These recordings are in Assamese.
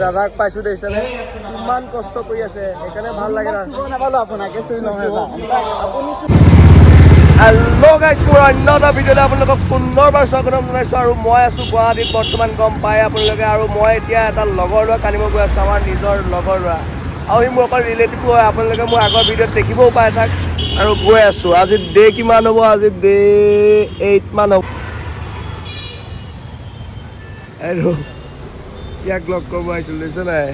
দাদাক পাইছো দেখিছেনে কিমান কষ্ট কৰি আছে সেইকাৰণে ভাল লাগে হেল্ল' গাইছ মোৰ অন্য এটা ভিডিঅ'লৈ আপোনালোকক পুনৰবাৰ স্বাগতম জনাইছোঁ আৰু মই আছোঁ গুৱাহাটীত বৰ্তমান গম পায় আপোনালোকে আৰু মই এতিয়া এটা লগৰ ল'ৰাক আনিব গৈ আছোঁ আমাৰ নিজৰ লগৰ ল'ৰা আৰু সি মোৰ অকল ৰিলেটিভ হয় আপোনালোকে মোৰ আগৰ ভিডিঅ'ত দেখিবও পাই থাক আৰু গৈ আছোঁ আজি ডে কিমান হ'ব আজি ডে 8 মান হ'ব আৰু ইয়াক লগ কৰিব আহিছিলোঁ দেখিছে নাই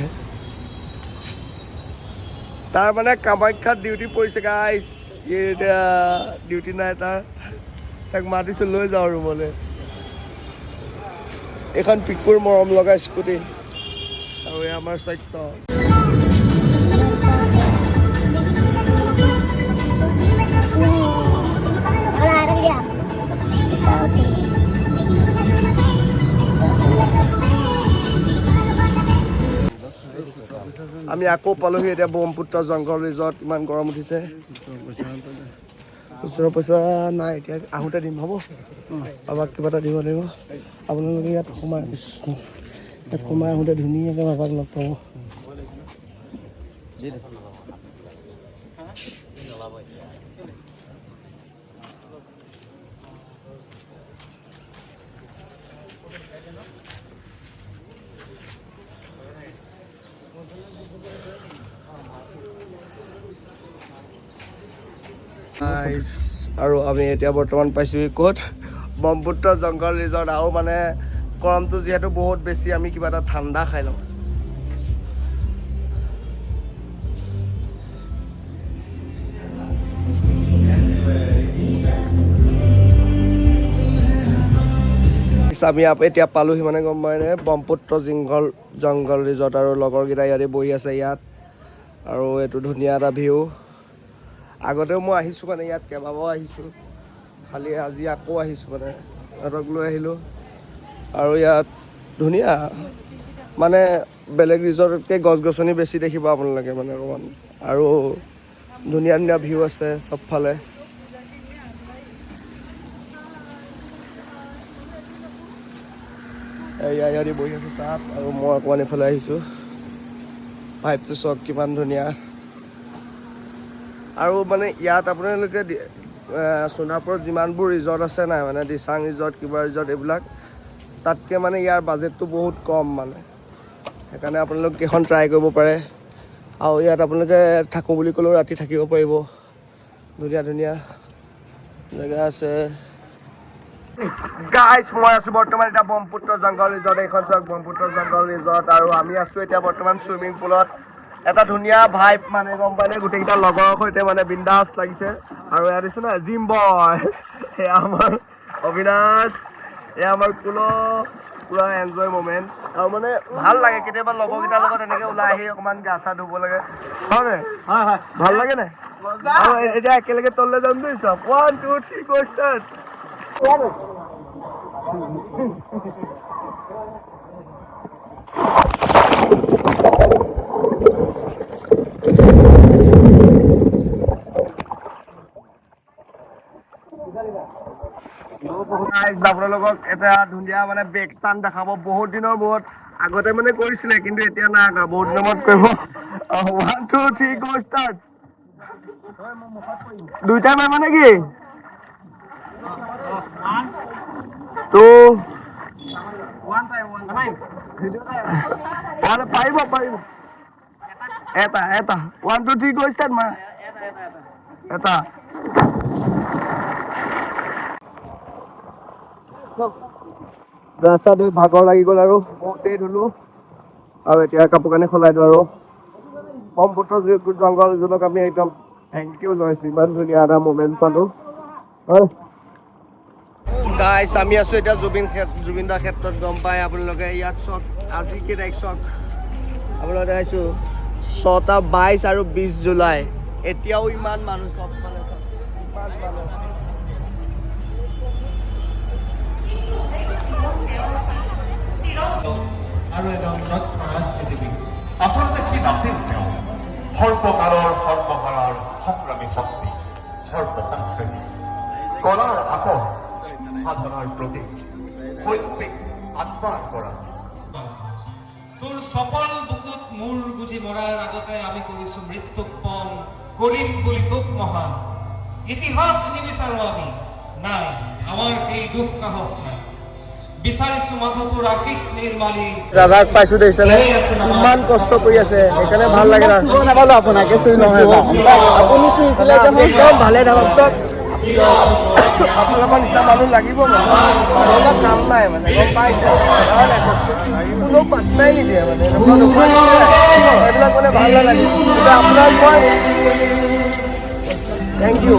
তাৰ মানে কামাখ্যাত ডিউটি পৰিছে গাইছ এতিয়া ডিউটি নাই তাক মাতিছোঁ লৈ যাওঁ ৰুমলৈ এইখন পিকুৰ মৰম লগা স্কুটি আৰু এই আমাৰ সত্য আমি আকৌ পালোহি এতিয়া ব্ৰহ্মপুত্ৰ জংঘল ৰিজৰ্ট ইমান গৰম উঠিছে খুচুৰা পইচা নাই এতিয়া আহোঁতে দিম হ'ব বাবাক কিবা এটা দিব লাগিব আপোনালোকে ইয়াত সোমাই আহোঁতে ধুনীয়াকৈ বাবাক লগ পাব আৰু আমি এতিয়া বৰ্তমান পাইছোঁহি ক'ত ব্ৰহ্মপুত্ৰ জংঘল ৰিজৰ্ট আৰু মানে গৰমটো যিহেতু বহুত বেছি আমি কিবা এটা ঠাণ্ডা খাই লওঁ আমি এতিয়া পালোহি মানে গম পাইনে ব্ৰহ্মপুত্ৰ জংঘল ৰিজৰ্ট আৰু লগৰকেইটা ইয়াতে বহি আছে ইয়াত আৰু এইটো ধুনীয়া এটা ভিউ আগতেও মই আহিছোঁ মানে ইয়াত কেইবাবাৰো আহিছোঁ খালি আজি আকৌ আহিছোঁ মানে সিহঁতক লৈ আহিলোঁ আৰু ইয়াত ধুনীয়া মানে বেলেগ ৰিজৰ্টতকৈ গছ গছনি বেছি দেখিব আপোনালোকে মানে অকণমান আৰু ধুনীয়া ধুনীয়া ভিউ আছে চবফালে ইয়াতে বহি আছোঁ তাত আৰু মই অকণমান এইফালে আহিছোঁ ভাইবটো চাওক কিমান ধুনীয়া আৰু মানে ইয়াত আপোনালোকে সোণাপুৰত যিমানবোৰ ৰিজৰ্ট আছে নাই মানে দিচাং ৰিজৰ্ট কিবা ৰিজৰ্ট এইবিলাক তাতকৈ মানে ইয়াৰ বাজেটটো বহুত কম মানে সেইকাৰণে আপোনালোকে কেইখন ট্ৰাই কৰিব পাৰে আৰু ইয়াত আপোনালোকে থাকোঁ বুলি ক'লেও ৰাতি থাকিব পাৰিব ধুনীয়া ধুনীয়া জেগা আছে গাইছ মই আছোঁ বৰ্তমান এতিয়া ব্ৰহ্মপুত্ৰ জংঘল ৰিজৰ্ট এইখন চাওক ব্ৰহ্মপুত্ৰ জংঘল ৰিজৰ্ট আৰু আমি আছোঁ এতিয়া বৰ্তমান চুইমিং পুলত এটা ধুনীয়া ভাইব মানে গম পালে গোটেইকেইটা লগৰৰ সৈতে মানে বিন্দাছ লাগিছে আৰু এয়া দিছোঁ না জিম বয় এয়া আমাৰ অবিনাশ এয়া আমাৰ কুলো পুৰা এনজয় মমেণ্ট আৰু মানে ভাল লাগে কেতিয়াবা লগৰকেইটাৰ লগত এনেকৈ ওলাই আহি অকণমান গা চা ধুব লাগে হয় ভাল লাগে নাই আৰু এতিয়া একেলগে তললৈ যাম দেই চব 1 2 3 গো ষ্টাৰ্ট আপোনালোকক এটা ধুনীয়া মানে বেক ষ্টাণ্ড দেখাব বহুত দিনৰ মূৰত আগতে মানে কৰিছিলে কিন্তু এতিয়া নাই বহুত দিনৰ মূৰত কৰিব 1 2 3 গো ষ্টাৰ্ট দুইটাই মাৰিব নেকি 2 পাৰিব এটা 1 2 3 গো ষ্টাৰ্ট মাৰ এটা গা চা ধুই ভাগৰ লাগি গ'ল আৰু বহুতেই ধুলোঁ আৰু এতিয়া কাপোৰ কানি সলাই দিওঁ আৰু ব্ৰহ্মপুত্ৰ জংঘল ৰিজৰ্টক আমি একদম থেংক ইউ জনাইছোঁ ইমান ধুনীয়া এটা মমেণ্ট পালোঁ হয় গাইছ আমি আছোঁ এতিয়া জুবিন দাৰ ক্ষেত্ৰত গম পায় আপোনালোকে ইয়াত চাওক আজি কি তাৰিখ চাওক আপোনালোকে দেখাইছোঁ 6/22 আৰু 20 জুলাই এতিয়াও ইমান মানুহ চব মানে ইমান মানুহ আৰু এজন ৰাজনীতিবিদ আচলতে কি নাছিল তেওঁ সৰ্বকালৰ সৰ্বকালৰ সংগ্ৰামী শক্তি সৰ্বসংস্কৃতি কলাৰ আকৰ সাধনাৰ প্ৰতীক শৈল্পিক আত্মাৰ পৰা তোৰ চপল বুকুত মূৰ গুজি মৰাৰ আগতে আমি কৰিছো মৃত্যুক পণ কৰিম বুলি তোক মহান ইতিহাস নিবিচাৰো আমি নাই আমাৰ সেই দুখ সাহস নাই বিচাৰিছো মাজতো ৰাখিক নিৰ্মালী ৰাধাক পাইছো দেখিছেনে কিমান কষ্ট কৰি আছে সেইকাৰণে ভাল লাগে নাপালো আপোনাকে আপুনি একদম ভালে থাকক আপোনালোকৰ নিচিনা মানুহ লাগিব মানে কাম নাই মানে গম পাইছে কোনো পাত্তাই নিদিয়ে মানে এইবিলাক মানে ভাল নালাগে আপোনাক মই থেংক ইউ